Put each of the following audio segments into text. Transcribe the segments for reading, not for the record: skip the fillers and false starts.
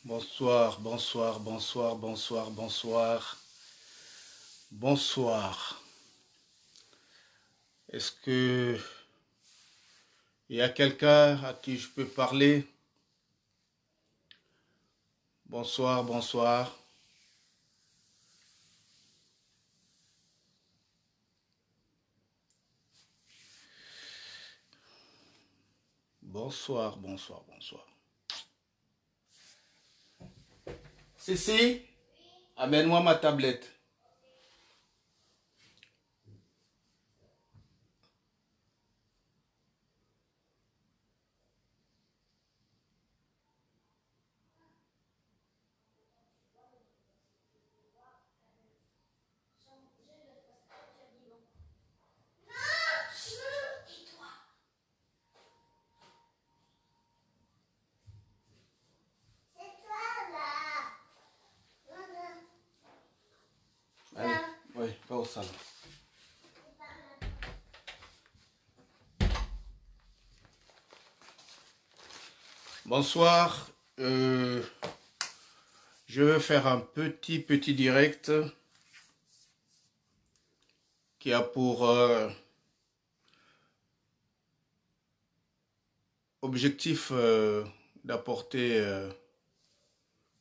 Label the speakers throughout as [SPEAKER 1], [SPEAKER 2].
[SPEAKER 1] Bonsoir, bonsoir, bonsoir, bonsoir, bonsoir, bonsoir. Est-ce que il y a quelqu'un à qui je peux parler? Bonsoir, bonsoir. Bonsoir, bonsoir, bonsoir. Cécile, amène-moi ma tablette. Allez, oui, va au salon. Bonsoir. Je vais faire un petit direct qui a pour objectif d'apporter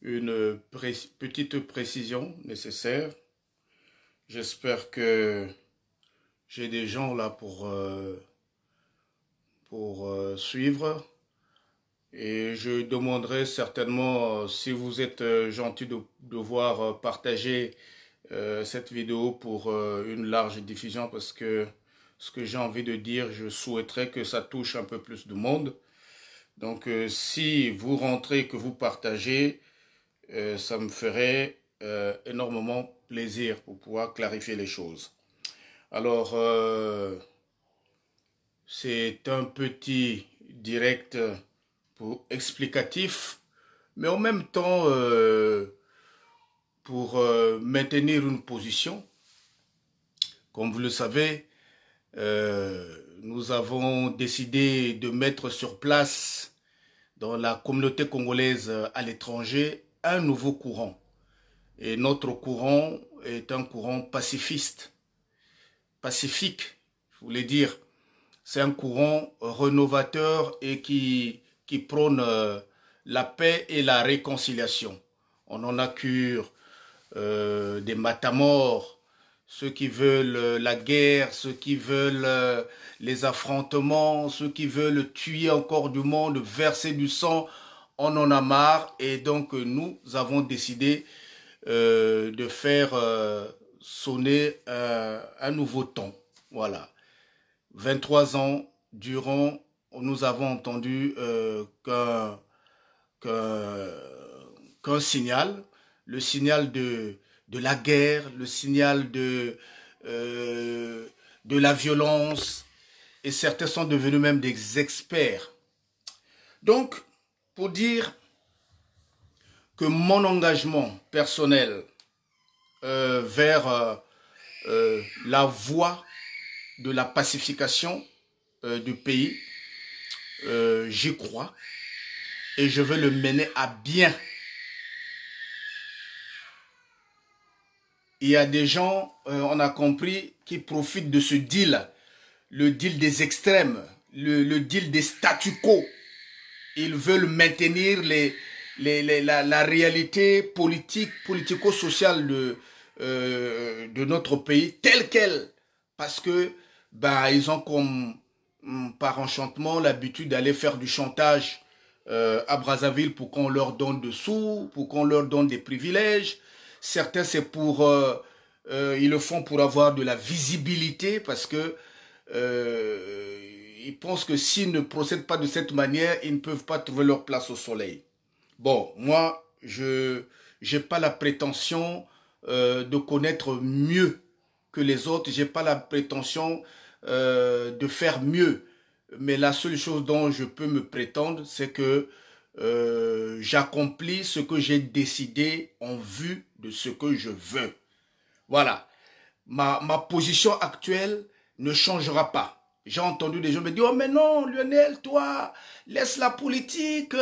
[SPEAKER 1] une petite précision nécessaire. J'espère que j'ai des gens là pour suivre. Et je demanderai certainement si vous êtes gentil de voir partager cette vidéo pour une large diffusion, parce que ce que j'ai envie de dire, je souhaiterais que ça touche un peu plus de monde. Donc si vous rentrez, que vous partagez, ça me ferait énormément plaisir pour pouvoir clarifier les choses. Alors, c'est un petit direct pour explicatif, mais en même temps pour maintenir une position. Comme vous le savez, nous avons décidé de mettre sur place dans la communauté congolaise à l'étranger un nouveau courant. Et notre courant est un courant pacifiste, pacifique, je voulais dire. C'est un courant rénovateur et qui prône la paix et la réconciliation. On en a cure des matamors, ceux qui veulent la guerre, ceux qui veulent les affrontements, ceux qui veulent tuer encore du monde, verser du sang. On en a marre, et donc nous avons décidé de faire sonner un nouveau ton. Voilà. 23 ans durant, nous avons entendu qu'un signal, le signal de la guerre, le signal de la violence, et certains sont devenus même des experts. Donc, pour dire que mon engagement personnel vers la voie de la pacification du pays, j'y crois et je veux le mener à bien. Il y a des gens, on a compris, qui profitent de ce deal, le deal des extrêmes, le deal des statu quo. Ils veulent maintenir la réalité politique, politico-sociale de notre pays telle qu'elle, parce que ils ont comme par enchantement l'habitude d'aller faire du chantage à Brazzaville pour qu'on leur donne des sous, pour qu'on leur donne des privilèges. Certains, c'est pour ils le font pour avoir de la visibilité, parce que ils pensent que s'ils ne procèdent pas de cette manière, ils ne peuvent pas trouver leur place au soleil. Bon, moi, je n'ai pas la prétention de connaître mieux que les autres. J'ai pas la prétention de faire mieux. Mais la seule chose dont je peux me prétendre, c'est que j'accomplis ce que j'ai décidé en vue de ce que je veux. Voilà. Ma position actuelle ne changera pas. J'ai entendu des gens me dire, oh mais non, Lionel, toi, laisse la politique,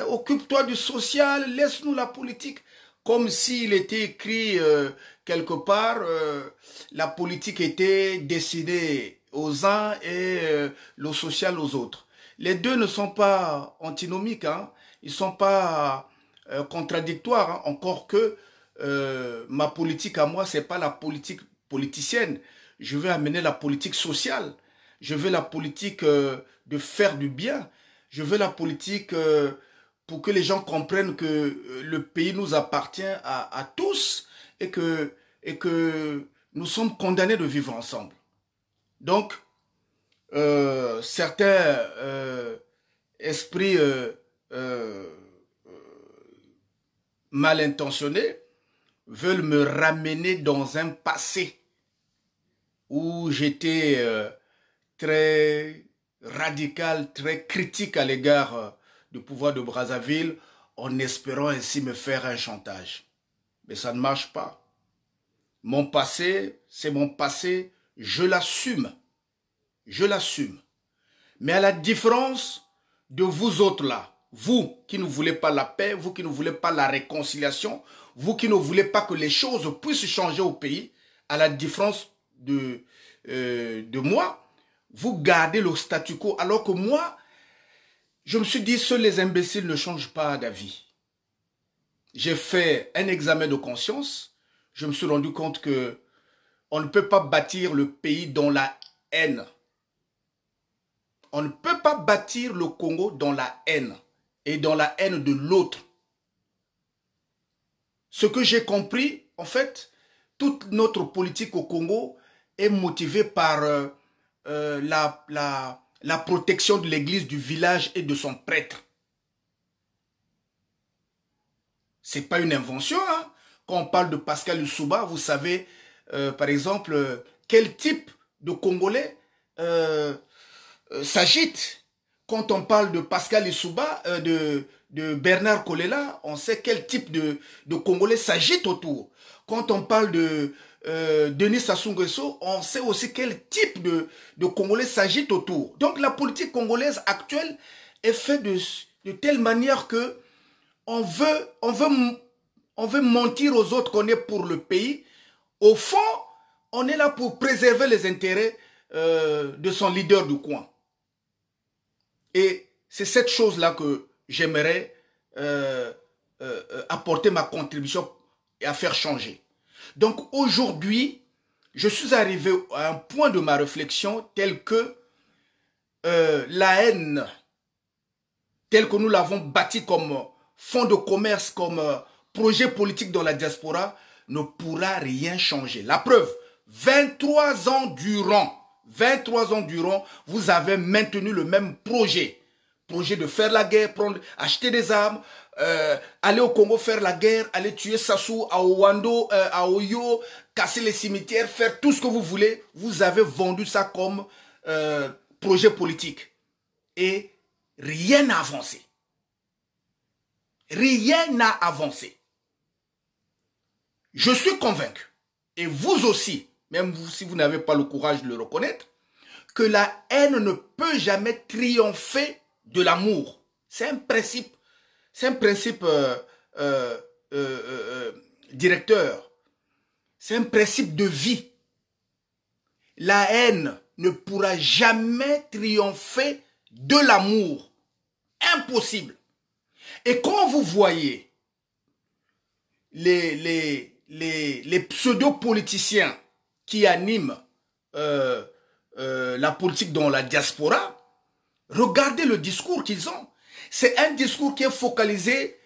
[SPEAKER 1] occupe-toi du social, laisse-nous la politique. Comme s'il était écrit quelque part, la politique était destinée aux uns et le social aux autres. Les deux ne sont pas antinomiques, hein. Ils ne sont pas contradictoires, hein. Encore que ma politique à moi, c'est pas la politique politicienne. Je veux amener la politique sociale. Je veux la politique de faire du bien. Je veux la politique pour que les gens comprennent que le pays nous appartient à tous et que nous sommes condamnés de vivre ensemble. Donc, certains esprits mal intentionnés veulent me ramener dans un passé où j'étais très radical, très critique à l'égard du pouvoir de Brazzaville, en espérant ainsi me faire un chantage. Mais ça ne marche pas. Mon passé, c'est mon passé, je l'assume. Je l'assume. Mais à la différence de vous autres là, vous qui ne voulez pas la paix, vous qui ne voulez pas la réconciliation, vous qui ne voulez pas que les choses puissent changer au pays, à la différence de moi, vous gardez le statu quo, alors que moi, je me suis dit, seuls les imbéciles ne changent pas d'avis. J'ai fait un examen de conscience, je me suis rendu compte que on ne peut pas bâtir le pays dans la haine. On ne peut pas bâtir le Congo dans la haine et dans la haine de l'autre. Ce que j'ai compris, en fait, toute notre politique au Congo est motivée par la protection de l'église, du village et de son prêtre. C'est pas une invention, hein? Quand on parle de Pascal Lissouba, vous savez, par exemple, quel type de Congolais s'agite. Quand on parle de Pascal Lissouba, de Bernard Kolela, on sait quel type de Congolais s'agite autour. Quand on parle de Denis Sassou Nguesso, on sait aussi quel type de Congolais s'agite autour. Donc la politique congolaise actuelle est faite de telle manière que on veut mentir aux autres qu'on est pour le pays. Au fond, on est là pour préserver les intérêts de son leader du coin. Et c'est cette chose-là que j'aimerais apporter ma contribution et à faire changer. Donc aujourd'hui, je suis arrivé à un point de ma réflexion tel que la haine, telle que nous l'avons bâtie comme fonds de commerce, comme projet politique dans la diaspora, ne pourra rien changer. La preuve, 23 ans durant, vous avez maintenu le même projet. Projet de faire la guerre, acheter des armes, aller au Congo faire la guerre, aller tuer Sassou à Owando, à Oyo, casser les cimetières, faire tout ce que vous voulez. Vous avez vendu ça comme projet politique. Et rien n'a avancé. Rien n'a avancé. Je suis convaincu, et vous aussi, même vous, si vous n'avez pas le courage de le reconnaître, que la haine ne peut jamais triompher de l'amour. C'est un principe directeur. C'est un principe de vie. La haine ne pourra jamais triompher de l'amour. Impossible. Et quand vous voyez les pseudo-politiciens qui animent la politique dans la diaspora, regardez le discours qu'ils ont. C'est un discours qui est focalisé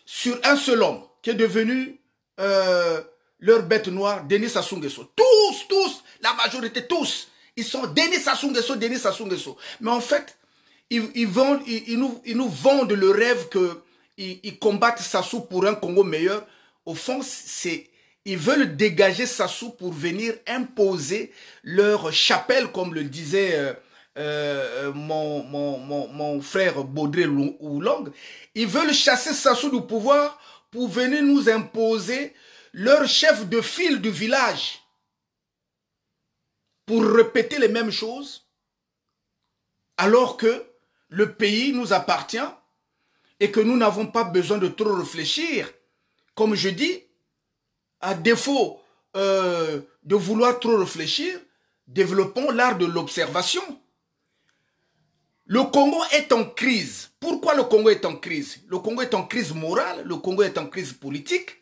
[SPEAKER 1] sur un seul homme, qui est devenu leur bête noire, Denis Sassou Nguesso. Tous, la majorité, tous, ils sont Denis Sassou Nguesso, Denis Sassou Nguesso. Mais en fait, ils nous vendent le rêve qu'ils combattent Sassou pour un Congo meilleur. Au fond, ils veulent dégager Sassou pour venir imposer leur chapelle, comme le disait mon frère Baudré Oulong. Ils veulent chasser Sassou du pouvoir pour venir nous imposer leur chef de file du village. pour répéter les mêmes choses alors que le pays nous appartient et que nous n'avons pas besoin de trop réfléchir. Comme je dis, à défaut de vouloir trop réfléchir, développons l'art de l'observation. Le Congo est en crise. Pourquoi le Congo est en crise? Le Congo est en crise morale, le Congo est en crise politique,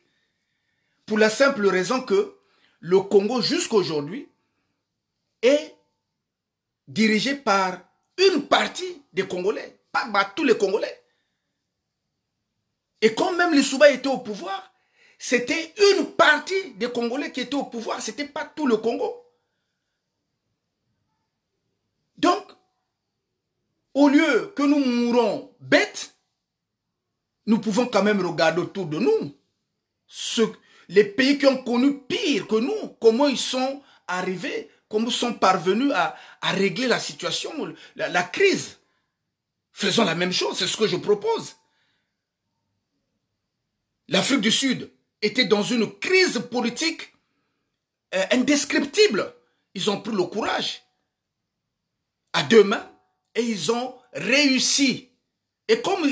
[SPEAKER 1] pour la simple raison que le Congo, jusqu'à aujourd'hui, est dirigé par une partie des Congolais, pas tous les Congolais. Et quand même les Souba étaient au pouvoir, c'était une partie des Congolais qui étaient au pouvoir, ce n'était pas tout le Congo. Donc, au lieu que nous mourons bêtes, nous pouvons quand même regarder autour de nous les pays qui ont connu pire que nous, comment ils sont arrivés, comment ils sont parvenus à régler la situation, la crise. Faisons la même chose, c'est ce que je propose. L'Afrique du Sud était dans une crise politique indescriptible. Ils ont pris le courage à deux mains et ils ont réussi. Et comme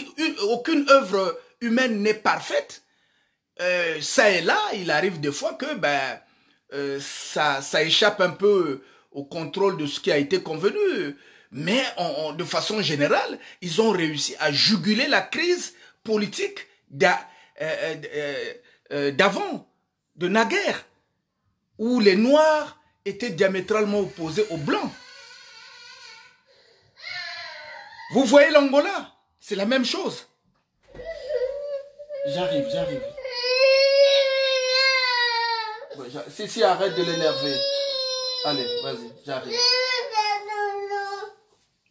[SPEAKER 1] aucune œuvre humaine n'est parfaite, ça et là, il arrive des fois que ça échappe un peu au contrôle de ce qui a été convenu. Mais de façon générale, ils ont réussi à juguler la crise politique d'avant, de naguère, où les Noirs étaient diamétralement opposés aux Blancs. Vous voyez l'Angola, c'est la même chose. J'arrive. Si, arrête de l'énerver. Allez, vas-y, j'arrive.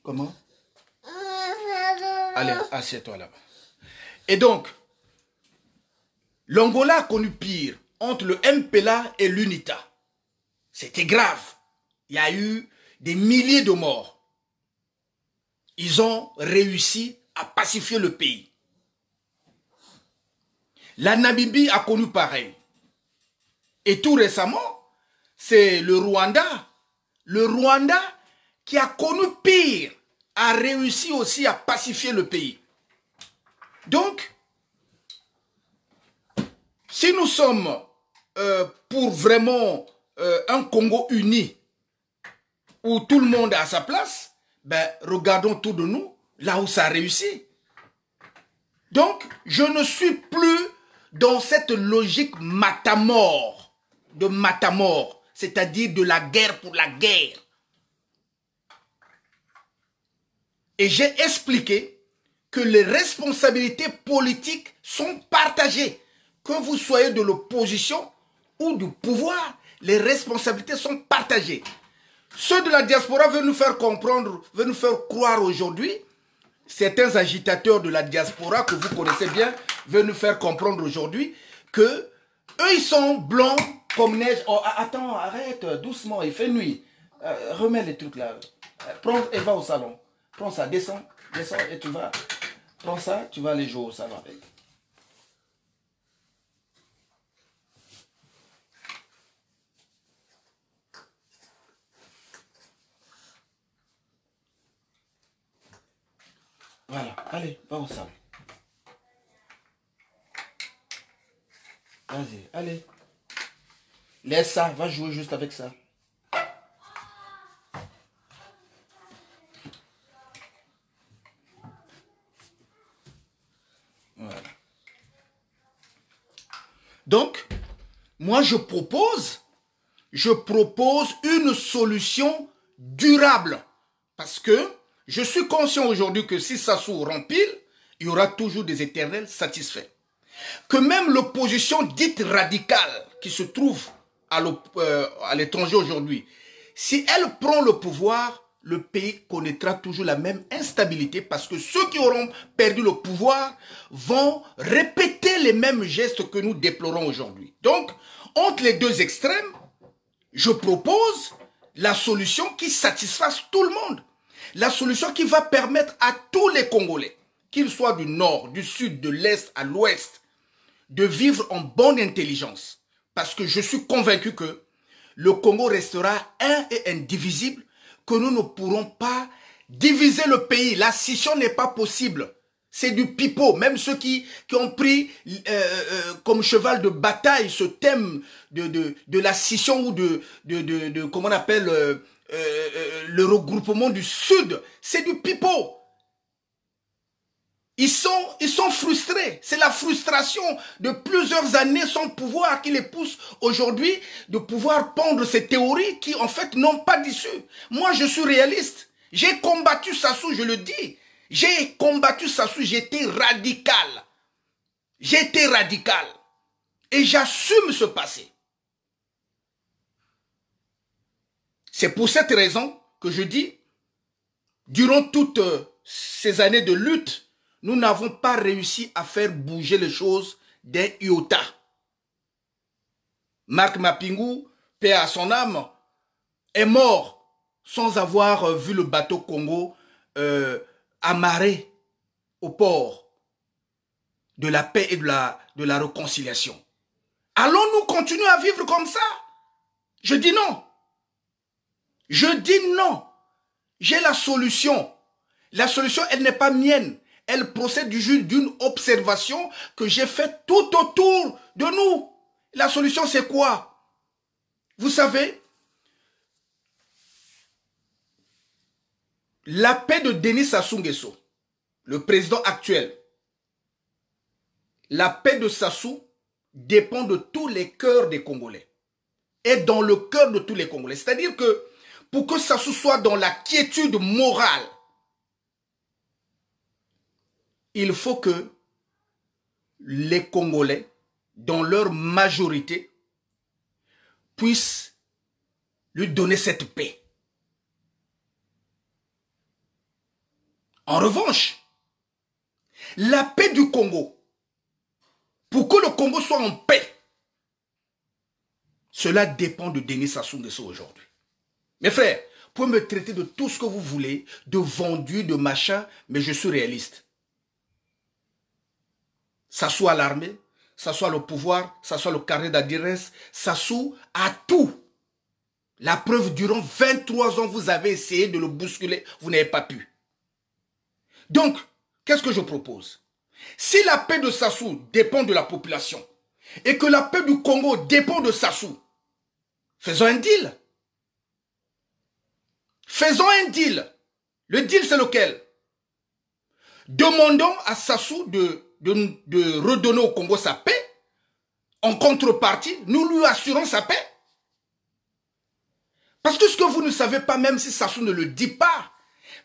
[SPEAKER 1] Comment? Allez, assieds-toi là-bas. Et donc, l'Angola a connu pire entre le MPLA et l'UNITA. C'était grave. Il y a eu des milliers de morts. Ils ont réussi à pacifier le pays. La Namibie a connu pareil. Et tout récemment, c'est le Rwanda. Le Rwanda qui a connu pire a réussi aussi à pacifier le pays. Donc, si nous sommes pour vraiment un Congo uni, où tout le monde est à sa place, regardons autour de nous, là où ça a réussi. Donc, je ne suis plus dans cette logique matamor, c'est-à-dire de la guerre pour la guerre. Et j'ai expliqué que les responsabilités politiques sont partagées. Que vous soyez de l'opposition ou du pouvoir, les responsabilités sont partagées. Ceux de la diaspora veulent nous faire comprendre, veulent nous faire croire aujourd'hui, certains agitateurs de la diaspora que vous connaissez bien, veulent nous faire comprendre aujourd'hui que eux, ils sont blancs comme neige. Oh, attends, arrête, doucement, il fait nuit. Remets les trucs là. Prends et va au salon. Prends ça, descends et tu vas. Prends ça, tu vas aller jouer au salon avec. Voilà, allez, va au salon. Vas-y, allez. Laisse ça, va jouer juste avec ça. Voilà. Donc, moi je propose une solution durable. Parce que je suis conscient aujourd'hui que si Sassou rempile, il y aura toujours des éternels satisfaits. Que même l'opposition dite radicale qui se trouve à l'étranger aujourd'hui, si elle prend le pouvoir, le pays connaîtra toujours la même instabilité parce que ceux qui auront perdu le pouvoir vont répéter les mêmes gestes que nous déplorons aujourd'hui. Donc, entre les deux extrêmes, je propose la solution qui satisfasse tout le monde. La solution qui va permettre à tous les Congolais, qu'ils soient du nord, du sud, de l'est à l'ouest, de vivre en bonne intelligence. Parce que je suis convaincu que le Congo restera un et indivisible, que nous ne pourrons pas diviser le pays. La scission n'est pas possible. C'est du pipeau. Même ceux qui ont pris comme cheval de bataille ce thème de la scission ou comment on appelle le regroupement du Sud, c'est du pipeau. Ils sont frustrés. C'est la frustration de plusieurs années sans pouvoir qui les pousse aujourd'hui de pouvoir pondre ces théories qui, en fait, n'ont pas d'issue. Moi, je suis réaliste. J'ai combattu Sassou, je le dis. J'ai combattu Sassou, j'étais radical. J'étais radical. Et j'assume ce passé. C'est pour cette raison que je dis, durant toutes ces années de lutte, nous n'avons pas réussi à faire bouger les choses d'un iota. Marc Mapingou, paix à son âme, est mort sans avoir vu le bateau Congo amarré au port de la paix et de la réconciliation. Allons-nous continuer à vivre comme ça? Je dis non. Je dis non. J'ai la solution. La solution, elle n'est pas mienne. Elle procède d'une observation que j'ai faite tout autour de nous. La solution, c'est quoi? Vous savez, la paix de Denis Sassou Nguesso, le président actuel, la paix de Sassou dépend de tous les cœurs des Congolais. Et dans le cœur de tous les Congolais. C'est-à-dire que pour que Sassou soit dans la quiétude morale, il faut que les Congolais, dans leur majorité, puissent lui donner cette paix. En revanche, la paix du Congo, pour que le Congo soit en paix, cela dépend de Denis Sassou Nguesso aujourd'hui. Mes frères, vous pouvez me traiter de tout ce que vous voulez, de vendu, de machin, mais je suis réaliste. Sassou à l'armée, Sassou à le pouvoir, Sassou à le carnet d'adresse, Sassou à tout. La preuve, durant 23 ans, vous avez essayé de le bousculer, vous n'avez pas pu. Donc, qu'est-ce que je propose? Si la paix de Sassou dépend de la population et que la paix du Congo dépend de Sassou, faisons un deal. Faisons un deal. Le deal, c'est lequel? Demandons à Sassou de redonner au Congo sa paix. En contrepartie, nous lui assurons sa paix. Parce que ce que vous ne savez pas, même si Sassou ne le dit pas,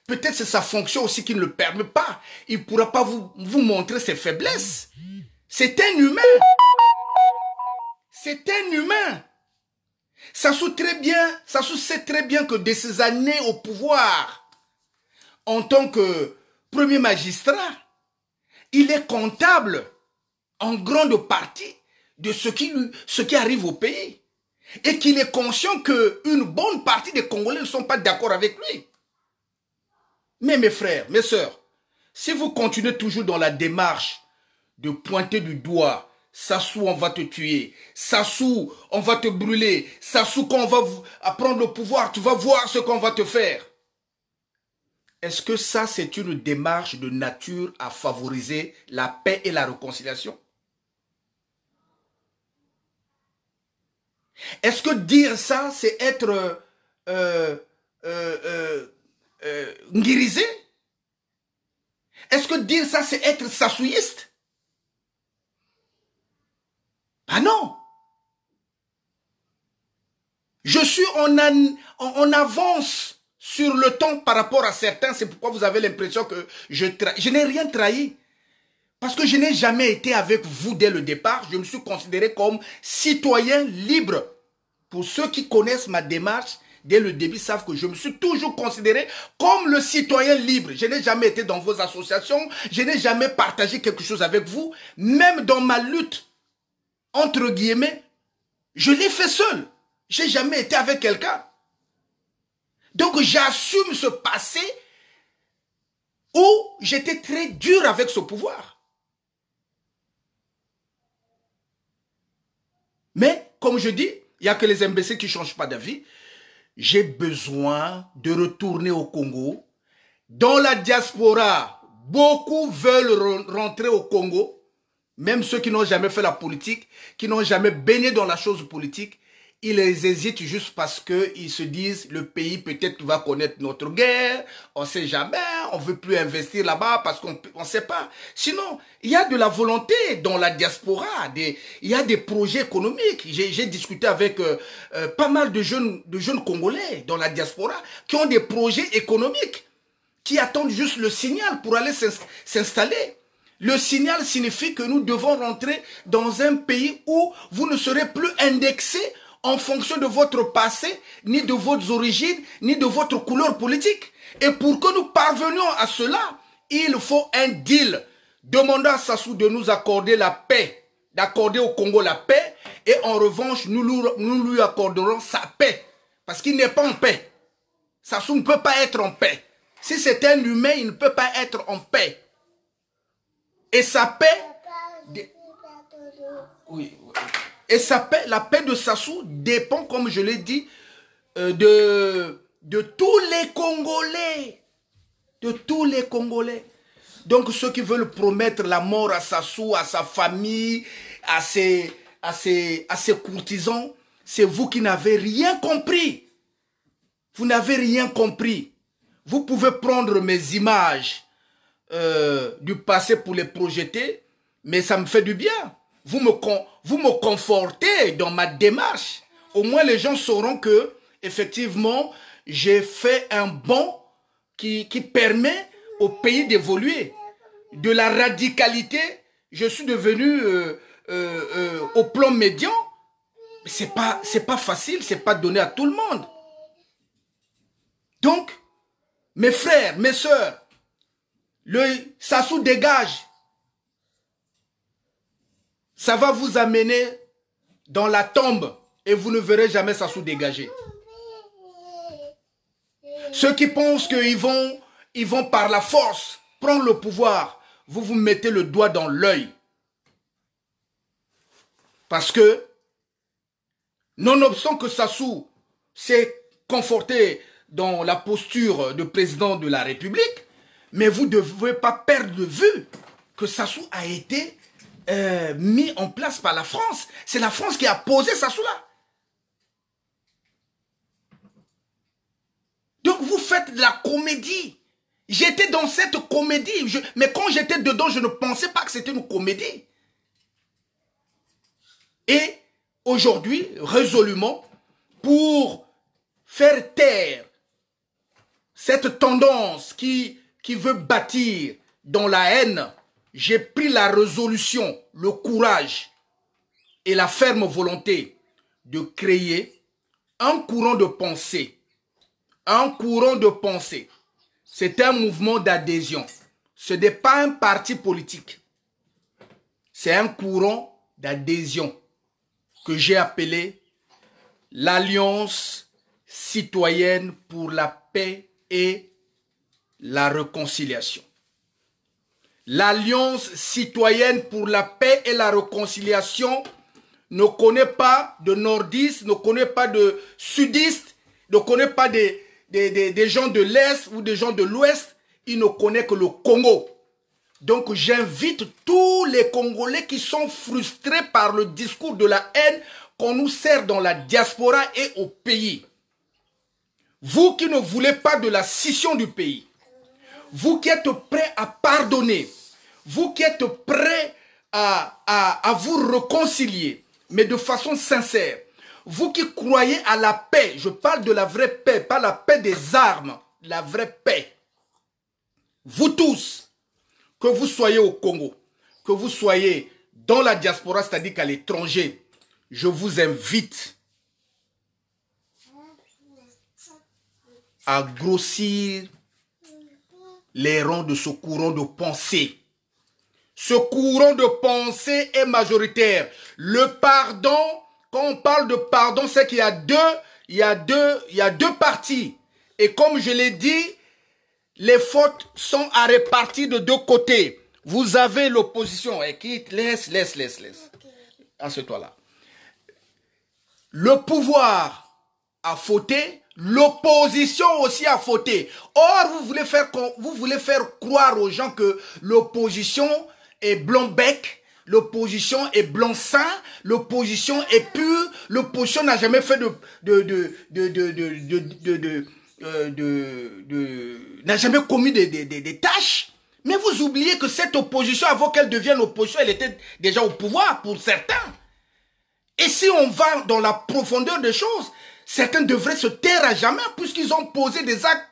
[SPEAKER 1] peut-être c'est sa fonction aussi qui ne le permet pas. Il ne pourra pas vous montrer ses faiblesses. C'est un humain. C'est un humain. Sassou sait très bien que de ses années au pouvoir, en tant que premier magistrat, il est comptable en grande partie de ce qui arrive au pays. Et qu'il est conscient qu'une bonne partie des Congolais ne sont pas d'accord avec lui. Mais mes frères, mes sœurs, si vous continuez toujours dans la démarche de pointer du doigt, Sassou, on va te tuer, Sassou, on va te brûler, Sassou, quand on va prendre le pouvoir, tu vas voir ce qu'on va te faire. Est-ce que ça, c'est une démarche de nature à favoriser la paix et la réconciliation? Est-ce que dire ça, c'est être nguirisé? Est-ce que dire ça, c'est être sassouiste? Ah non! Je suis en avance sur le temps par rapport à certains. C'est pourquoi vous avez l'impression que je n'ai rien trahi. Parce que je n'ai jamais été avec vous dès le départ. Je me suis considéré comme citoyen libre. Pour ceux qui connaissent ma démarche, dès le début, savent que je me suis toujours considéré comme le citoyen libre. Je n'ai jamais été dans vos associations. Je n'ai jamais partagé quelque chose avec vous. Même dans ma lutte, entre guillemets, je l'ai fait seul. Je n'ai jamais été avec quelqu'un. Donc j'assume ce passé où j'étais très dur avec ce pouvoir. Mais, comme je dis, Il n'y a que les imbéciles qui ne changent pas d'avis. J'ai besoin de retourner au Congo. Dans la diaspora, beaucoup veulent rentrer au Congo. Même ceux qui n'ont jamais fait la politique, qui n'ont jamais baigné dans la chose politique, ils hésitent juste parce qu'ils se disent le pays peut-être va connaître notre guerre, on ne sait jamais, on ne veut plus investir là-bas parce qu'on ne sait pas. Sinon, il y a de la volonté dans la diaspora, il y a des projets économiques. J'ai discuté avec pas mal de jeunes Congolais dans la diaspora qui ont des projets économiques, qui attendent juste le signal pour aller s'installer. Le signal signifie que nous devons rentrer dans un pays où vous ne serez plus indexé en fonction de votre passé, ni de vos origines, ni de votre couleur politique. Et pour que nous parvenions à cela, il faut un deal. Demandons à Sassou de nous accorder la paix, d'accorder au Congo la paix, et en revanche, nous lui accorderons sa paix. Parce qu'il n'est pas en paix. Sassou ne peut pas être en paix. Si c'est un humain, il ne peut pas être en paix. Et sa paix... Oui. Et la paix de Sassou dépend, comme je l'ai dit, de tous les Congolais. De tous les Congolais. Donc ceux qui veulent promettre la mort à Sassou, à sa famille, à ses courtisans, c'est vous qui n'avez rien compris. Vous n'avez rien compris. Vous pouvez prendre mes images du passé pour les projeter, mais ça me fait du bien. Vous me confortez dans ma démarche. Au moins, les gens sauront que, effectivement, j'ai fait un bond qui permet au pays d'évoluer. De la radicalité, je suis devenu au plan médian. C'est pas facile, c'est pas donné à tout le monde. Donc, mes frères, mes sœurs, le Sassou dégage. Ça va vous amener dans la tombe et vous ne verrez jamais Sassou dégager. Ceux qui pensent qu'ils vont par la force prendre le pouvoir, vous vous mettez le doigt dans l'œil. Parce que, nonobstant que Sassou s'est conforté dans la posture de président de la République, mais vous ne devez pas perdre de vue que Sassou a été mis en place par la France. C'est la France qui a posé Sassou là. Donc vous faites de la comédie. J'étais dans cette comédie. Mais quand j'étais dedans, je ne pensais pas que c'était une comédie. Et aujourd'hui, résolument, pour faire taire cette tendance qui veut bâtir dans la haine, j'ai pris la résolution, le courage et la ferme volonté de créer un courant de pensée. Un courant de pensée. C'est un mouvement d'adhésion. Ce n'est pas un parti politique. C'est un courant d'adhésion que j'ai appelé l'Alliance citoyenne pour la paix et la réconciliation. L'Alliance citoyenne pour la paix et la réconciliation ne connaît pas de nordistes, ne connaît pas de sudistes, ne connaît pas des gens de l'Est ou des gens de l'Ouest. Il ne connaît que le Congo. Donc j'invite tous les Congolais qui sont frustrés par le discours de la haine qu'on nous sert dans la diaspora et au pays. Vous qui ne voulez pas de la scission du pays, vous qui êtes prêts à pardonner, vous qui êtes prêts à vous réconcilier, mais de façon sincère, vous qui croyez à la paix, je parle de la vraie paix, pas la paix des armes, la vraie paix. Vous tous, que vous soyez au Congo, que vous soyez dans la diaspora, c'est-à-dire qu'à l'étranger, je vous invite à grossir les rangs de ce courant de pensée. Ce courant de pensée est majoritaire. Le pardon, quand on parle de pardon, c'est qu'il y a deux parties. Et comme je l'ai dit, les fautes sont à répartir de deux côtés. Vous avez l'opposition. Laisse. Assieds-toi là. Le pouvoir a fauté, l'opposition aussi a fauté. Or, vous voulez faire croire aux gens que l'opposition est blanc-bec, l'opposition est blanc-seing, l'opposition est pure, l'opposition n'a jamais fait n'a jamais commis des tâches. Mais vous oubliez que cette opposition, avant qu'elle devienne opposition, elle était déjà au pouvoir pour certains. Et si on va dans la profondeur des choses, certains devraient se taire à jamais puisqu'ils ont posé des actes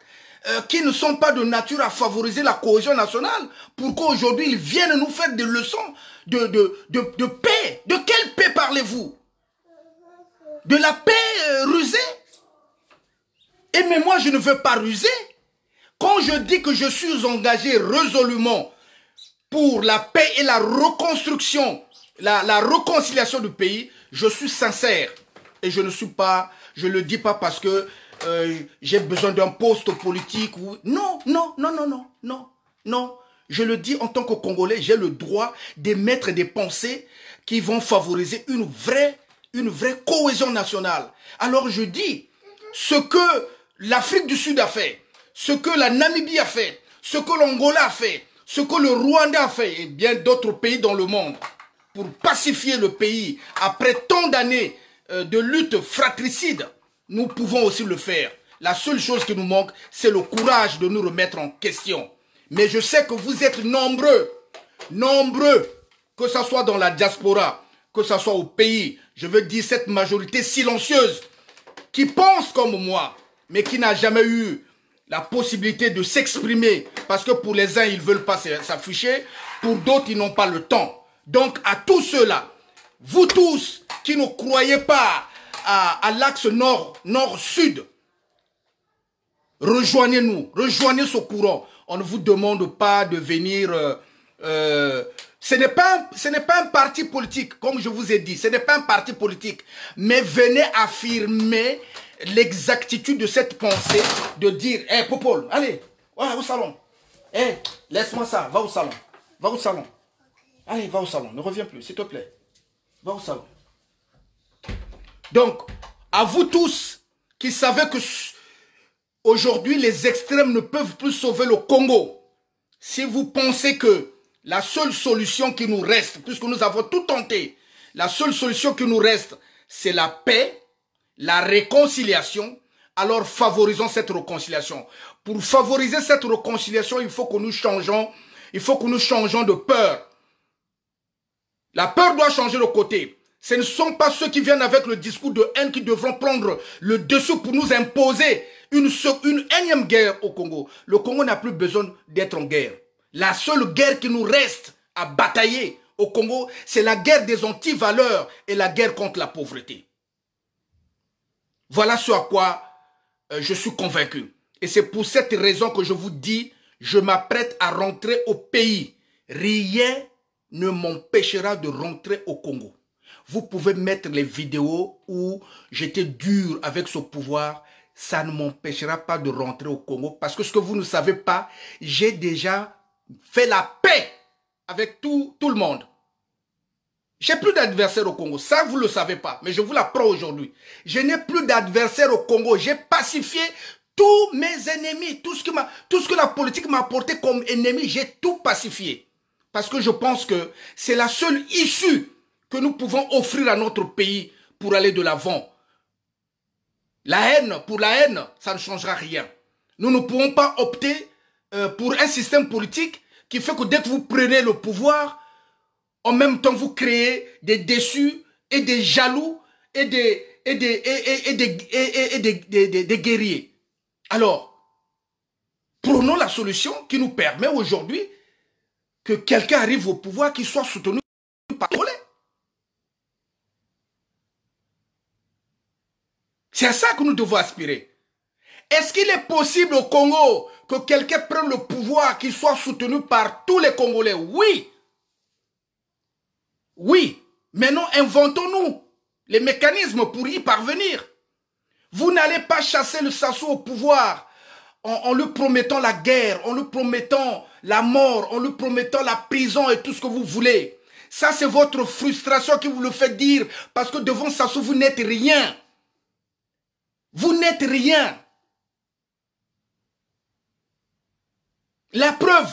[SPEAKER 1] qui ne sont pas de nature à favoriser la cohésion nationale. Pourquoi aujourd'hui ils viennent nous faire des leçons de paix? De quelle paix parlez-vous? De la paix rusée? Et mais moi je ne veux pas ruser. Quand je dis que je suis engagé résolument pour la paix et la reconstruction, la réconciliation du pays, je suis sincère. Et je ne suis pas, je ne le dis pas parce que j'ai besoin d'un poste politique. Ou... Non, non, non, non, non, non, non. Je le dis en tant que Congolais, j'ai le droit d'émettre des pensées qui vont favoriser une vraie cohésion nationale. Alors je dis, ce que l'Afrique du Sud a fait, ce que la Namibie a fait, ce que l'Angola a fait, ce que le Rwanda a fait et bien d'autres pays dans le monde pour pacifier le pays après tant d'années de lutte fratricide, nous pouvons aussi le faire. La seule chose qui nous manque, c'est le courage de nous remettre en question. Mais je sais que vous êtes nombreux, que ce soit dans la diaspora, que ce soit au pays, je veux dire cette majorité silencieuse qui pense comme moi, mais qui n'a jamais eu la possibilité de s'exprimer parce que pour les uns, ils ne veulent pas s'afficher, pour d'autres, ils n'ont pas le temps. Donc, à tous ceux-là, vous tous qui ne croyez pas à l'axe nord-sud, rejoignez-nous, rejoignez ce courant. On ne vous demande pas de venir... ce n'est pas un parti politique, comme je vous ai dit, ce n'est pas un parti politique. Mais venez affirmer l'exactitude de cette pensée, de dire, hé, Popol, allez, voilà, au salon. Hé, laisse-moi ça, va au salon. Va au salon. Allez, va au salon, ne reviens plus, s'il te plaît. Va au salon. Donc, à vous tous qui savez que aujourd'hui, les extrêmes ne peuvent plus sauver le Congo. Si vous pensez que la seule solution qui nous reste, puisque nous avons tout tenté, la seule solution qui nous reste, c'est la paix, la réconciliation, alors favorisons cette réconciliation. Pour favoriser cette réconciliation, il faut que nous changeons de peur. La peur doit changer de côté. Ce ne sont pas ceux qui viennent avec le discours de haine qui devront prendre le dessus pour nous imposer une énième guerre au Congo. Le Congo n'a plus besoin d'être en guerre. La seule guerre qui nous reste à batailler au Congo, c'est la guerre des antivaleurs et la guerre contre la pauvreté. Voilà ce à quoi je suis convaincu. Et c'est pour cette raison que je vous dis, je m'apprête à rentrer au pays. Rien ne m'empêchera de rentrer au Congo. Vous pouvez mettre les vidéos où j'étais dur avec ce pouvoir. Ça ne m'empêchera pas de rentrer au Congo. Parce que ce que vous ne savez pas, j'ai déjà fait la paix avec tout le monde. J'ai plus d'adversaires au Congo. Ça, vous ne le savez pas. Mais je vous l'apprends aujourd'hui. Je n'ai plus d'adversaires au Congo. J'ai pacifié tous mes ennemis. Tout ce que la politique m'a apporté comme ennemi, j'ai tout pacifié. Parce que je pense que c'est la seule issue que nous pouvons offrir à notre pays pour aller de l'avant. La haine, pour la haine, ça ne changera rien. Nous ne pouvons pas opter pour un système politique qui fait que dès que vous prenez le pouvoir, en même temps vous créez des déçus et des jaloux et des guerriers. Alors, prenons la solution qui nous permet aujourd'hui que quelqu'un arrive au pouvoir qui soit soutenu par les Congolais. C'est à ça que nous devons aspirer. Est-ce qu'il est possible au Congo que quelqu'un prenne le pouvoir qui soit soutenu par tous les Congolais? Oui. Oui. Maintenant, inventons-nous les mécanismes pour y parvenir. Vous n'allez pas chasser le Sassou au pouvoir en lui promettant la guerre, en lui promettant la mort, en lui promettant la prison et tout ce que vous voulez. Ça, c'est votre frustration qui vous le fait dire. Parce que devant Sassou, vous n'êtes rien. Vous n'êtes rien. La preuve,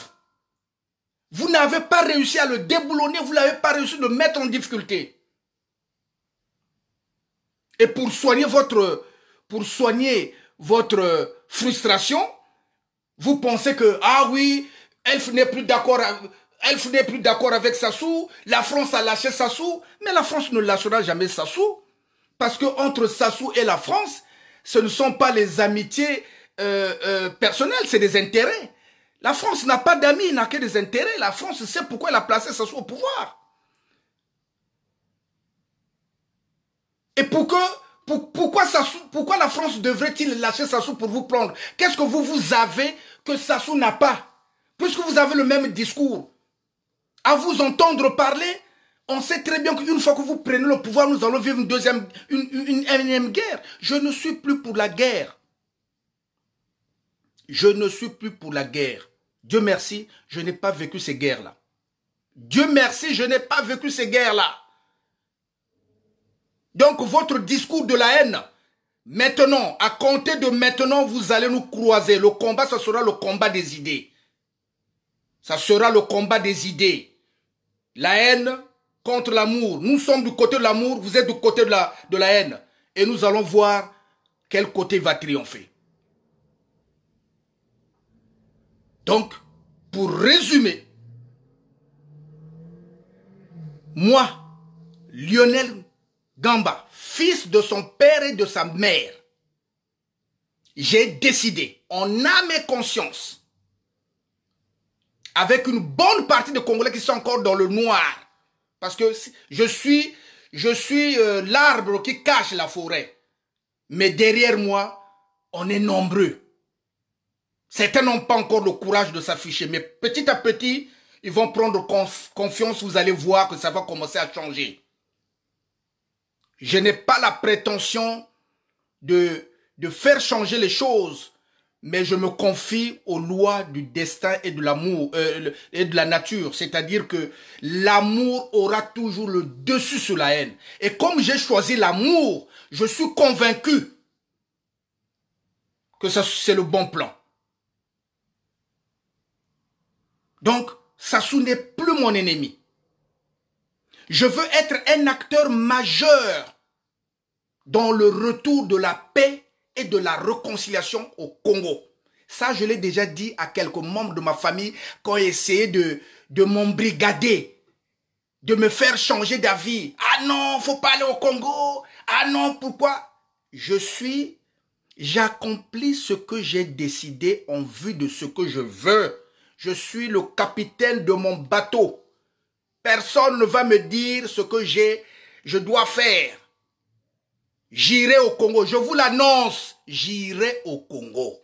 [SPEAKER 1] vous n'avez pas réussi à le déboulonner, vous n'avez pas réussi à le mettre en difficulté. Et pour soigner votre frustration, vous pensez que, ah oui, Elf n'est plus d'accord avec Sassou, la France a lâché Sassou, mais la France ne lâchera jamais Sassou. Parce que entre Sassou et la France, ce ne sont pas les amitiés personnelles, c'est des intérêts. La France n'a pas d'amis, n'a que des intérêts. La France sait pourquoi elle a placé Sassou au pouvoir. Et pourquoi la France devrait-il lâcher Sassou pour vous prendre? Qu'est-ce que vous avez que Sassou n'a pas? Puisque vous avez le même discours. À vous entendre parler, on sait très bien qu'une fois que vous prenez le pouvoir, nous allons vivre une énième guerre. Je ne suis plus pour la guerre. Je ne suis plus pour la guerre. Dieu merci, je n'ai pas vécu ces guerres-là. Dieu merci, je n'ai pas vécu ces guerres-là. Donc votre discours de la haine, maintenant, à compter de maintenant, vous allez nous croiser. Le combat, ça sera le combat des idées. Ça sera le combat des idées. La haine contre l'amour. Nous sommes du côté de l'amour, vous êtes du côté de la haine. Et nous allons voir quel côté va triompher. Donc, pour résumer, moi, Lionel Gamba, fils de son père et de sa mère, j'ai décidé, en âme et conscience, avec une bonne partie de Congolais qui sont encore dans le noir, parce que je suis l'arbre qui cache la forêt, mais derrière moi, on est nombreux. Certains n'ont pas encore le courage de s'afficher, mais petit à petit, ils vont prendre confiance, vous allez voir que ça va commencer à changer. Je n'ai pas la prétention de faire changer les choses, mais je me confie aux lois du destin et de l'amour et de la nature. C'est-à-dire que l'amour aura toujours le dessus sur la haine. Et comme j'ai choisi l'amour, je suis convaincu que c'est le bon plan. Donc, Sassou n'est plus mon ennemi. Je veux être un acteur majeur dans le retour de la paix et de la réconciliation au Congo. Ça, je l'ai déjà dit à quelques membres de ma famille qui ont essayé de m'embrigader, de me faire changer d'avis. Ah non, faut pas aller au Congo. Ah non, pourquoi? J'accomplis ce que j'ai décidé en vue de ce que je veux. Je suis le capitaine de mon bateau. Personne ne va me dire ce que je dois faire. J'irai au Congo. Je vous l'annonce. J'irai au Congo.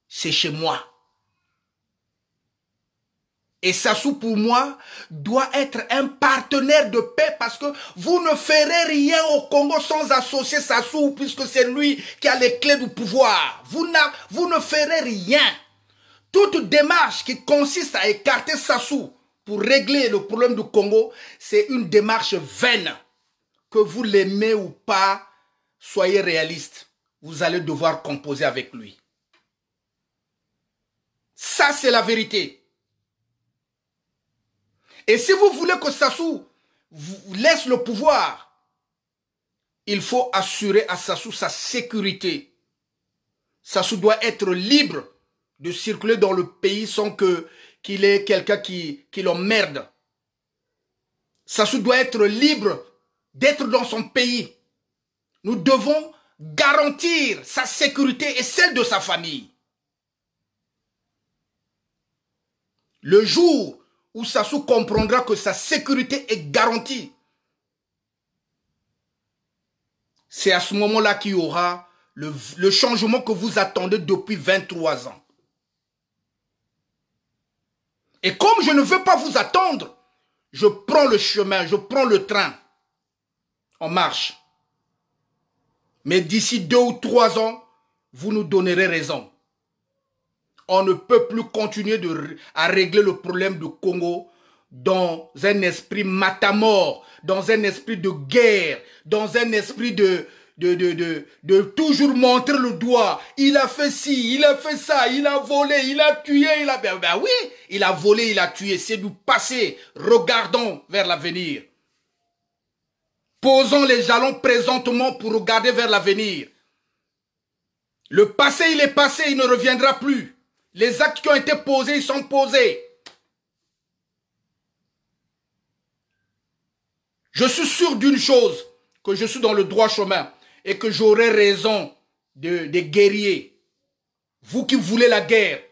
[SPEAKER 1] C'est chez moi. Et Sassou, pour moi, doit être un partenaire de paix parce que vous ne ferez rien au Congo sans associer Sassou puisque c'est lui qui a les clés du pouvoir. Vous ne ferez rien. Toute démarche qui consiste à écarter Sassou pour régler le problème du Congo, c'est une démarche vaine. Que vous l'aimez ou pas, soyez réaliste. Vous allez devoir composer avec lui. Ça, c'est la vérité. Et si vous voulez que Sassou vous laisse le pouvoir, il faut assurer à Sassou sa sécurité. Sassou doit être libre de circuler dans le pays sans qu'il ait quelqu'un qui l'emmerde. Sassou doit être libre d'être dans son pays. Nous devons garantir sa sécurité et celle de sa famille. Le jour où Sassou comprendra que sa sécurité est garantie, c'est à ce moment-là qu'il y aura le changement que vous attendez depuis 23 ans. Et comme je ne veux pas vous attendre, je prends le chemin, je prends le train. On marche. Mais d'ici 2 ou 3 ans, vous nous donnerez raison. On ne peut plus continuer à régler le problème du Congo dans un esprit matamor, dans un esprit de guerre, dans un esprit de toujours montrer le doigt. Il a fait ci, il a fait ça, il a volé, il a tué, il a... Ben oui, il a volé, il a tué. C'est du passé. Regardons vers l'avenir. Posons les jalons présentement pour regarder vers l'avenir. Le passé, il est passé, il ne reviendra plus. Les actes qui ont été posés, ils sont posés. Je suis sûr d'une chose, que je suis dans le droit chemin et que j'aurai raison des guerriers. Vous qui voulez la guerre,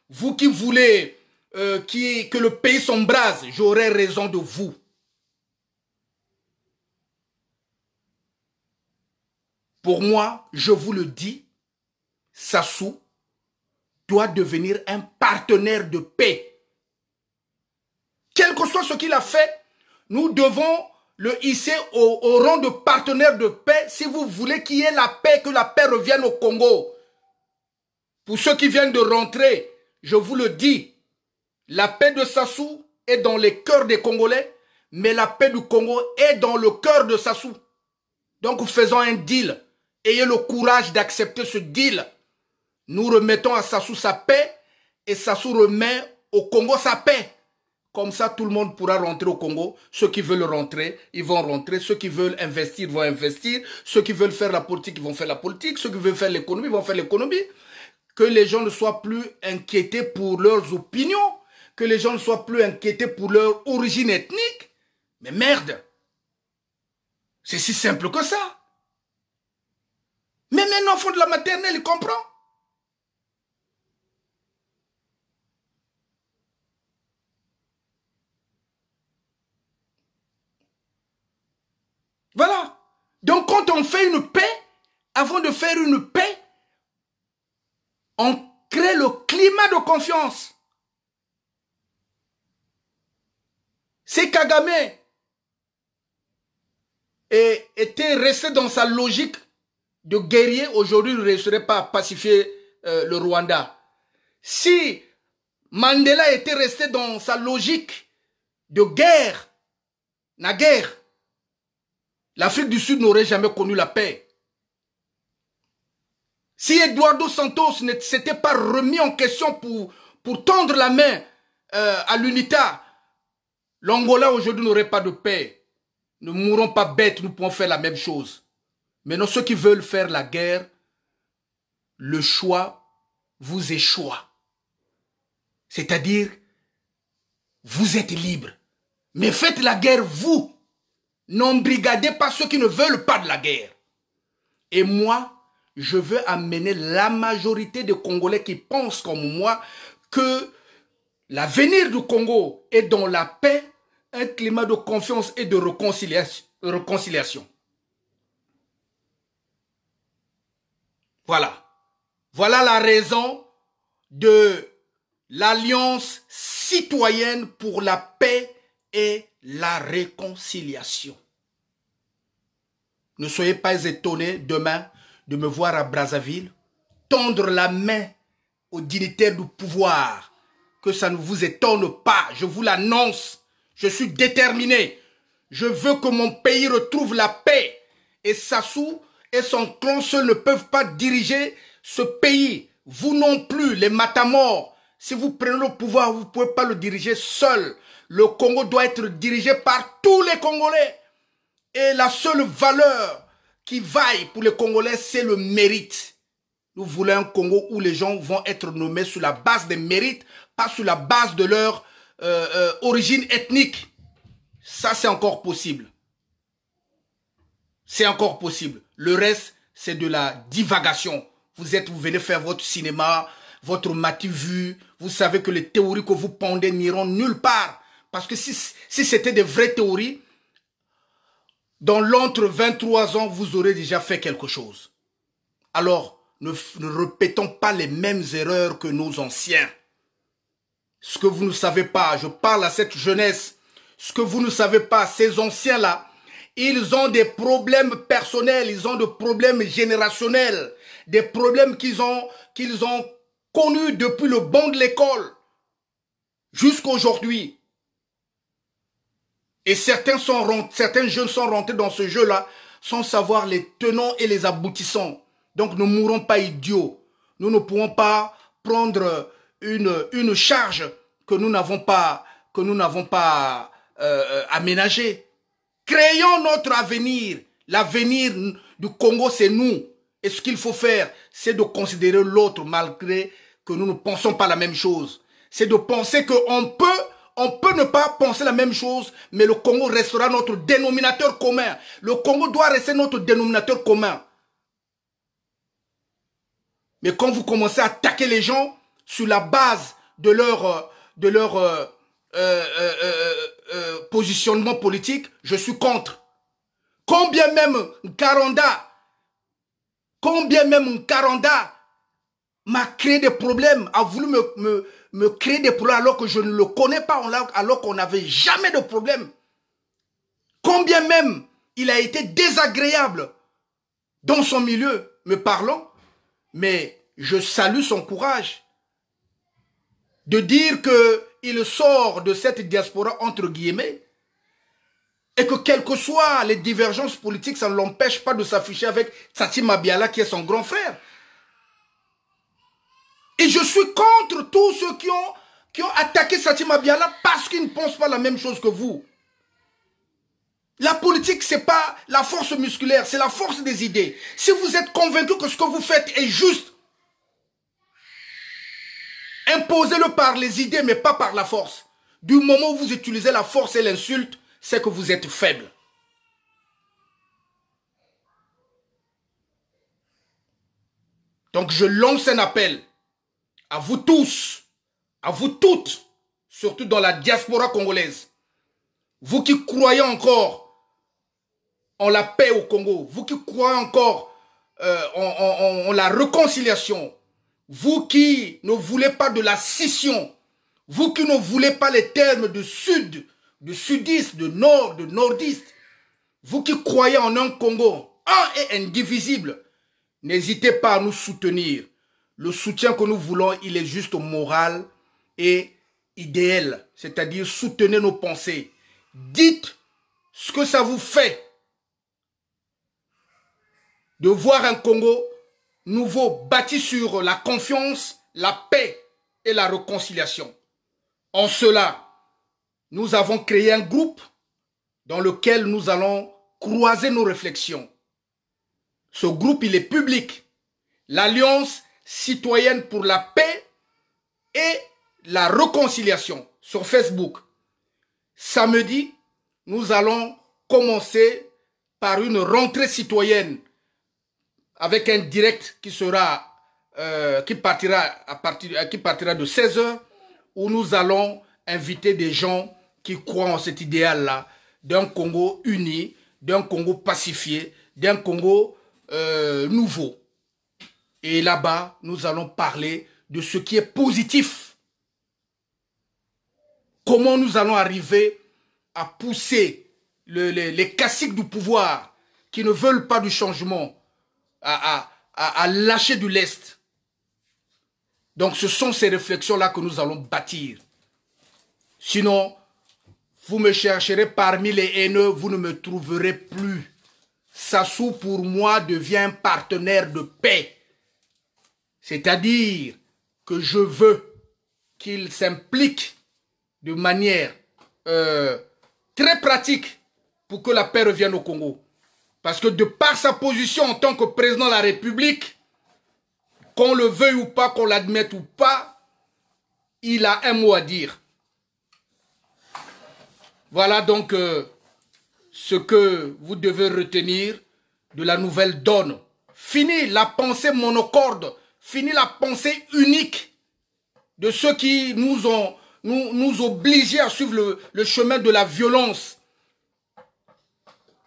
[SPEAKER 1] vous qui voulez que le pays s'embrase, j'aurai raison de vous. Pour moi, je vous le dis, Sassou doit devenir un partenaire de paix. Quel que soit ce qu'il a fait, nous devons le hisser au rang de partenaire de paix si vous voulez qu'il y ait la paix, que la paix revienne au Congo. Pour ceux qui viennent de rentrer, je vous le dis, la paix de Sassou est dans les cœurs des Congolais, mais la paix du Congo est dans le cœur de Sassou. Donc faisons un deal. Ayez le courage d'accepter ce deal. Nous remettons à Sassou sa paix et Sassou remet au Congo sa paix. Comme ça, tout le monde pourra rentrer au Congo. Ceux qui veulent rentrer, ils vont rentrer. Ceux qui veulent investir vont investir. Ceux qui veulent faire la politique, ils vont faire la politique. Ceux qui veulent faire l'économie, ils vont faire l'économie. Que les gens ne soient plus inquiétés pour leurs opinions. Que les gens ne soient plus inquiétés pour leur origine ethnique. Mais merde! C'est si simple que ça. Même un enfant de la maternelle, il comprend. Voilà. Donc quand on fait une paix, avant de faire une paix, on crée le climat de confiance. Si Kagame était resté dans sa logique de guerrier, aujourd'hui il ne réussirait pas à pacifier le Rwanda. Si Mandela était resté dans sa logique de guerre, naguère, l'Afrique du Sud n'aurait jamais connu la paix. Si Eduardo Santos ne s'était pas remis en question pour tendre la main à l'UNITA, l'Angola aujourd'hui n'aurait pas de paix. Ne mourrons pas bêtes, nous pouvons faire la même chose. Maintenant, ceux qui veulent faire la guerre, le choix vous échoue. C'est-à-dire, vous êtes libre. Mais faites la guerre, vous. N'embrigadez pas ceux qui ne veulent pas de la guerre. Et moi, je veux amener la majorité des Congolais qui pensent comme moi que l'avenir du Congo est dans la paix, un climat de confiance et de réconciliation. Voilà. Voilà la raison de l'Alliance citoyenne pour la paix et la réconciliation. Ne soyez pas étonnés demain de me voir à Brazzaville tendre la main aux dignitaires du pouvoir. Que ça ne vous étonne pas, je vous l'annonce. Je suis déterminé. Je veux que mon pays retrouve la paix. Et Sassou et son clan seuls ne peuvent pas diriger ce pays. Vous non plus, les matamors. Si vous prenez le pouvoir, vous ne pouvez pas le diriger seul. Le Congo doit être dirigé par tous les Congolais. Et la seule valeur qui vaille pour les Congolais, c'est le mérite. Nous voulons un Congo où les gens vont être nommés sur la base des mérites, pas sur la base de leur origine ethnique. Ça, c'est encore possible. C'est encore possible. Le reste, c'est de la divagation. Vous venez faire votre cinéma, votre matu-vu. Vous savez que les théories que vous pondez n'iront nulle part. Parce que si c'était des vraies théories, dans l'entre 23 ans, vous aurez déjà fait quelque chose. Alors, ne répétons pas les mêmes erreurs que nos anciens. Ce que vous ne savez pas, je parle à cette jeunesse, ce que vous ne savez pas, ces anciens-là, ils ont des problèmes personnels, ils ont des problèmes générationnels, des problèmes qu'ils ont connus depuis le banc de l'école jusqu'à aujourd'hui. Et certains jeunes sont rentrés dans ce jeu-là sans savoir les tenants et les aboutissants. Donc ne mourrons pas idiots. Nous ne pouvons pas prendre une charge que nous n'avons pas, aménagée. Créons notre avenir. L'avenir du Congo, c'est nous. Et ce qu'il faut faire, c'est de considérer l'autre malgré que nous ne pensons pas la même chose. C'est de penser qu'on peut ne pas penser la même chose, mais le Congo restera notre dénominateur commun. Le Congo doit rester notre dénominateur commun. Mais quand vous commencez à attaquer les gens sur la base de leur positionnement politique, je suis contre. Combien même Nkaranda m'a créé des problèmes, a voulu me créer des problèmes alors que je ne le connais pas, alors qu'on n'avait jamais de problème. Combien même il a été désagréable dans son milieu, me parlant, mais je salue son courage de dire qu'il sort de cette diaspora entre guillemets et que quelles que soient les divergences politiques, ça ne l'empêche pas de s'afficher avec Tsatsi Mabiala qui est son grand frère. Et je suis contre tous ceux qui ont attaqué Tsatsi Mabiala parce qu'ils ne pensent pas la même chose que vous. La politique, ce n'est pas la force musculaire, c'est la force des idées. Si vous êtes convaincu que ce que vous faites est juste, imposez-le par les idées, mais pas par la force. Du moment où vous utilisez la force et l'insulte, c'est que vous êtes faible. Donc je lance un appel à vous tous, à vous toutes, surtout dans la diaspora congolaise. Vous qui croyez encore en la paix au Congo, vous qui croyez encore en la réconciliation, vous qui ne voulez pas de la scission, vous qui ne voulez pas les termes de sud, de sudiste, de nord, de nordiste, vous qui croyez en un Congo, un et indivisible, n'hésitez pas à nous soutenir. Le soutien que nous voulons, il est juste moral et idéal, c'est-à-dire soutenez nos pensées. Dites ce que ça vous fait de voir un Congo nouveau bâti sur la confiance, la paix et la réconciliation. En cela, nous avons créé un groupe dans lequel nous allons croiser nos réflexions. Ce groupe, il est public. L'Alliance citoyenne pour la paix et la réconciliation sur Facebook. Samedi, nous allons commencer par une rentrée citoyenne avec un direct qui partira de 16h, où nous allons inviter des gens qui croient en cet idéal-là, d'un Congo uni, d'un Congo pacifié, d'un Congo nouveau. Et là-bas, nous allons parler de ce qui est positif. Comment nous allons arriver à pousser les caciques du pouvoir qui ne veulent pas du changement à lâcher du lest. Donc ce sont ces réflexions-là que nous allons bâtir. Sinon, vous me chercherez parmi les haineux, vous ne me trouverez plus. Sassou, pour moi, devient un partenaire de paix. C'est-à-dire que je veux qu'il s'implique de manière très pratique pour que la paix revienne au Congo. Parce que de par sa position en tant que président de la République, qu'on le veuille ou pas, qu'on l'admette ou pas, il a un mot à dire. Voilà donc ce que vous devez retenir de la nouvelle donne. Fini la pensée monocorde, fini la pensée unique de ceux qui nous ont nous obliger à suivre le chemin de la violence.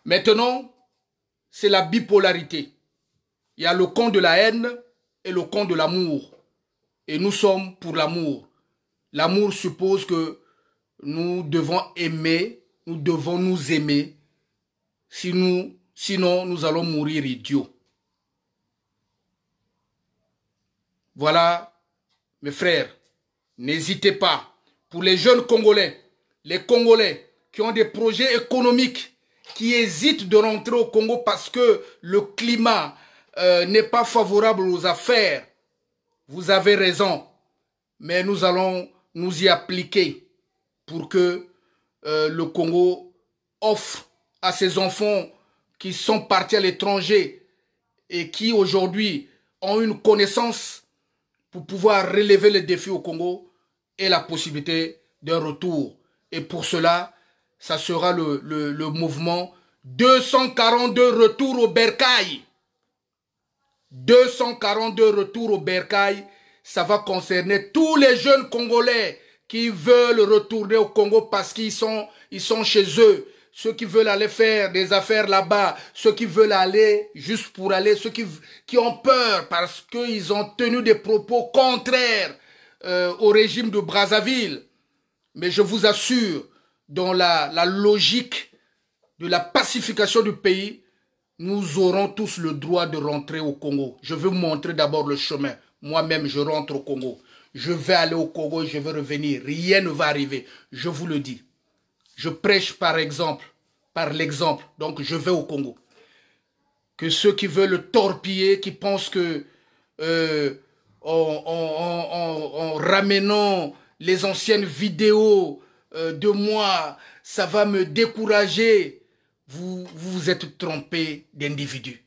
[SPEAKER 1] Maintenant, c'est la bipolarité. Il y a le camp de la haine et le camp de l'amour. Et nous sommes pour l'amour. L'amour suppose que nous devons aimer, nous devons nous aimer. Sinon, nous allons mourir idiots. Voilà, mes frères, n'hésitez pas. Pour les jeunes Congolais, les Congolais qui ont des projets économiques, qui hésitent de rentrer au Congo parce que le climat n'est pas favorable aux affaires, vous avez raison. Mais nous allons nous y appliquer pour que le Congo offre à ses enfants qui sont partis à l'étranger et qui aujourd'hui ont une connaissance pour pouvoir relever les défis au Congo et la possibilité d'un retour. Et pour cela, ça sera le mouvement 242 retours au Bercail. 242 retours au Bercail, ça va concerner tous les jeunes Congolais qui veulent retourner au Congo parce qu'ils sont chez eux. Ceux qui veulent aller faire des affaires là-bas, ceux qui veulent aller juste pour aller, ceux qui ont peur parce qu'ils ont tenu des propos contraires au régime de Brazzaville. Mais je vous assure, dans la logique de la pacification du pays, nous aurons tous le droit de rentrer au Congo. Je vais vous montrer d'abord le chemin. Moi-même, je rentre au Congo. Je vais aller au Congo et je vais revenir. Rien ne va arriver. Je vous le dis. Je prêche par exemple, par l'exemple. Donc, je vais au Congo. Que ceux qui veulent torpiller, qui pensent que en ramenant les anciennes vidéos de moi, ça va me décourager. Vous vous êtes trompé d'individu.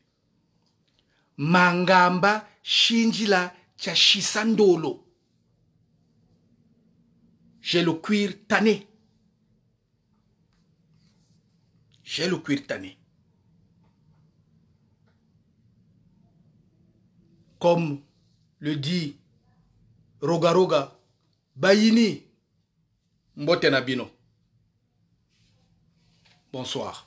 [SPEAKER 1] Mangamba shinjila chashisandolo. J'ai le cuir tanné. J'ai le cuir tanné. Comme le dit Rogaroga, Bayini, Mbotenabino. Bonsoir.